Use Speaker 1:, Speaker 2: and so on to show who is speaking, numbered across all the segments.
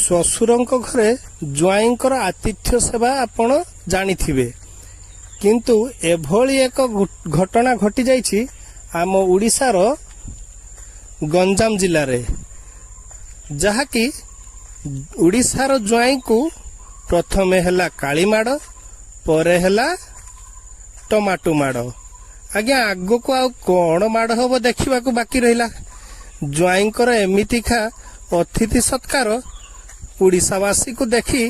Speaker 1: ଶ୍ୱଶୁରଙ୍କ ଘରେ ଜ୍ୱାଇଁଙ୍କର ଆତିଥ୍ୟ ସେବା ଆପଣ ଜାଣିଥିବେ, କିନ୍ତୁ ଏଭଳି ଏକ ଘଟଣା ଘଟି ଯାଇଛି ଆମ ଓଡ଼ିଶାର ଗଞ୍ଜାମ ଜିଲ୍ଲାରେ, ଯାହାକି ଓଡ଼ିଶାର ଜ୍ୱାଇଁଙ୍କୁ ପ୍ରଥମେ ହେଲା କାଳି ମାଡ଼, ପରେ ହେଲା ଟମାଟୋ ମାଡ଼। ଆଜ୍ଞା, ଆଗକୁ ଆଉ କ'ଣ ମାଡ଼ ହବ ଦେଖିବାକୁ ବାକି ରହିଲା। ଜ୍ୱାଇଁଙ୍କର ଏମିତିକା ଅତିଥି ସତ୍କାର ଓଡ଼ିଶାବାସୀକୁ ଦେଖି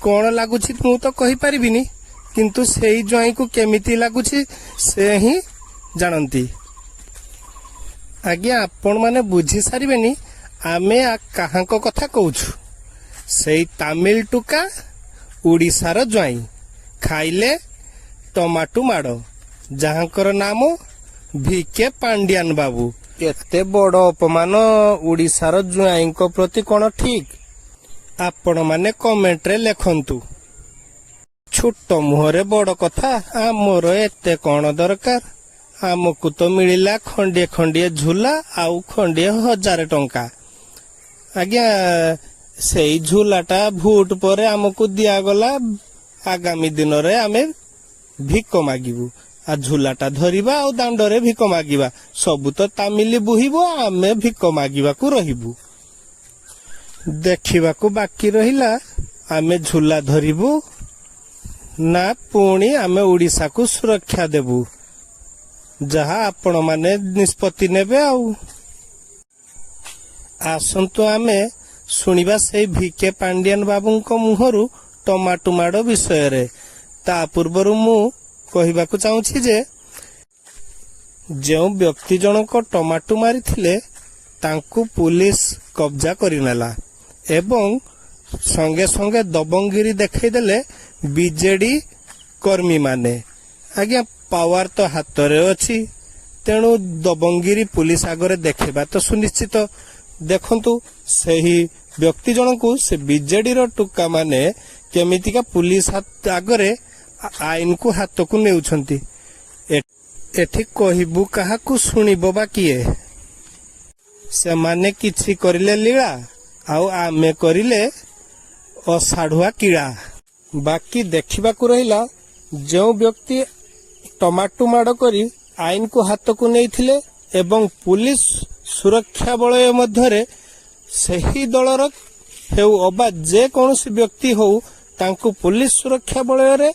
Speaker 1: କ'ଣ ଲାଗୁଛି ମୁଁ ତ କହିପାରିବିନି, କିନ୍ତୁ ସେଇ ଜ୍ୱାଇଁକୁ କେମିତି ଲାଗୁଛି ସେ ହିଁ ଜାଣନ୍ତି। ଆଜ୍ଞା, ଆପଣମାନେ ବୁଝି ସାରିବେନି ଆମେ କାହାଙ୍କ କଥା କହୁଛୁ। ସେଇ ତାମିଲ ଟୁକା ଓଡ଼ିଶାର ଜ୍ୱାଇଁ, ଖାଇଲେ ଟମାଟୋ ମାଡ଼, ଯାହାଙ୍କର ନାମ ଭିକେ ପାଣ୍ଡିଆନ ବାବୁ। ଏତେ ବଡ଼ ଅପମାନ ଓଡ଼ିଶାର ଜ୍ୱାଇଁଙ୍କ ପ୍ରତି କ'ଣ ଠିକ୍? ଆପଣମାନେ କମେଣ୍ଟରେ ଲେଖନ୍ତୁ। ଛୋଟ ମୁହଁରେ ବଡ଼ କଥା, ଆମର ଏତେ କ'ଣ ଦରକାର? ଆମକୁ ତ ମିଳିଲା ଖଣ୍ଡିଏ ଖଣ୍ଡିଏ ଝୁଲା ଆଉ ଖଣ୍ଡିଏ 1000 ଟଙ୍କା। ଆଜ୍ଞା, ସେଇ ଝୁଲାଟା ଭୋଟ ପରେ ଆମକୁ ଦିଆଗଲା। ଆଗାମୀ ଦିନରେ ଆମେ ଭିକ ମାଗିବୁ, ଆଉ ଝୁଲାଟା ଧରିବା ଆଉ ଦାଣ୍ଡରେ ଭିକ ମାଗିବା। ସବୁ ତ ତାମିଲ ବୁହିବ, ଆମେ ଭିକ ମାଗିବାକୁ ରହିବୁ। ଦେଖିବାକୁ ବାକି ରହିଲା ଆମେ ଝୁଲା ଧରିବୁ ନା ପୁଣି ଆମେ ଓଡ଼ିଶାକୁ ସୁରକ୍ଷା ଦେବୁ, ଯାହା ଆପଣମାନେ ନିଷ୍ପତ୍ତି ନେବେ। ଆଉ ଆସନ୍ତୁ ଆମେ ଶୁଣିବା ସେଇ ଭିକେ ପାଣ୍ଡିଆନ ବାବୁଙ୍କ ମୁହଁରୁ ଟମାଟୋ ମାଡ଼ ବିଷୟରେ। ତା ପୂର୍ବରୁ ମୁଁ କହିବାକୁ ଚାହୁଁଛି ଯେ ଯେଉଁ ବ୍ୟକ୍ତି ଜଣକ ଟମାଟୋ ମାରିଥିଲେ ତାଙ୍କୁ ପୁଲିସ କବ୍ଜା କରିନେଲା ଏବଂ ସଙ୍ଗେ ସଙ୍ଗେ ଦବଙ୍ଗଗିରି ଦେଖେଇଦେଲେ ବିଜେଡି କର୍ମୀମାନେ। ଆଜ୍ଞା, ପାୱାର ତ ହାତରେ ଅଛି, ତେଣୁ ଦବଙ୍ଗଗିରି ପୁଲିସ ଆଗରେ ଦେଖେଇବା ତ ସୁନିଶ୍ଚିତ। ଦେଖନ୍ତୁ, ସେହି ବ୍ୟକ୍ତି ଜଣଙ୍କୁ ସେ ବିଜେଡିର ଟୁକା ମାନେ କେମିତିକା ପୁଲିସ ଆଗରେ ଆଇନକୁ ହାତକୁ ନେଉଛନ୍ତି। ଏଠି କହିବୁ କାହାକୁ, ଶୁଣିବ ବା କିଏ? ସେମାନେ କିଛି କରିଲେ ଲୀଳା, ଆଉ ଆମେ କରିଲେ ଅସାଢୁଆ କିଳା। ବାକି ଦେଖିବାକୁ ରହିଲା ଯେଉଁ ବ୍ୟକ୍ତି ଟମାଟୋ ମାଡ଼ କରି ଆଇନକୁ ହାତକୁ ନେଇଥିଲେ ଏବଂ ପୁଲିସ ସୁରକ୍ଷା ବଳୟ ମଧ୍ୟରେ ସେହି ଦଳର ହେଉ ଅବା ଯେକୌଣସି ବ୍ୟକ୍ତି ହଉ ତାଙ୍କୁ ପୁଲିସ ସୁରକ୍ଷା ବଳୟରେ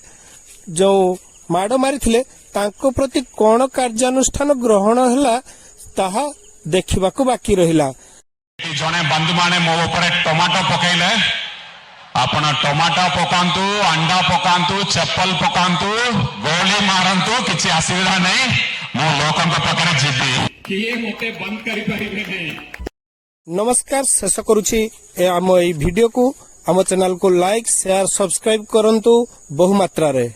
Speaker 1: ଯେଉଁ ମାଡ଼ ମାରିଥିଲେ ତାଙ୍କ ପ୍ରତି କ'ଣ କାର୍ଯ୍ୟାନୁଷ୍ଠାନ ଗ୍ରହଣ ହେଲା ତାହା ଦେଖିବାକୁ ବାକି ରହିଲା।
Speaker 2: ଜଣେ ବନ୍ଧୁମାନେ ମୋ ଉପରେ ଟମାଟୋ ପକେଇଲେ, ଆପଣ ଟମାଟୋ ପକାନ୍ତୁ, ଅଣ୍ଡା ପକାନ୍ତୁ, ଚପଲ ପକାନ୍ତୁ, ଗୋଳି ମାରନ୍ତୁ, କିଛି ଅସୁବିଧା ନାହିଁ। ମୁଁ ଲୋକଙ୍କ ପାଖରେ ଯିବି, କିଏ ମୋତେ ବନ୍ଦ କରିପାରିବେନି।
Speaker 1: ନମସ୍କାର, ଶେଷ କରୁଛି ଆମ ଏହି ଭିଡିଓକୁ। ଆମ ଚ୍ୟାନେଲକୁ ଲାଇକ୍, ସେୟାର, ସବସ୍କ୍ରାଇବ କରନ୍ତୁ ବହୁ ମାତ୍ରାରେ।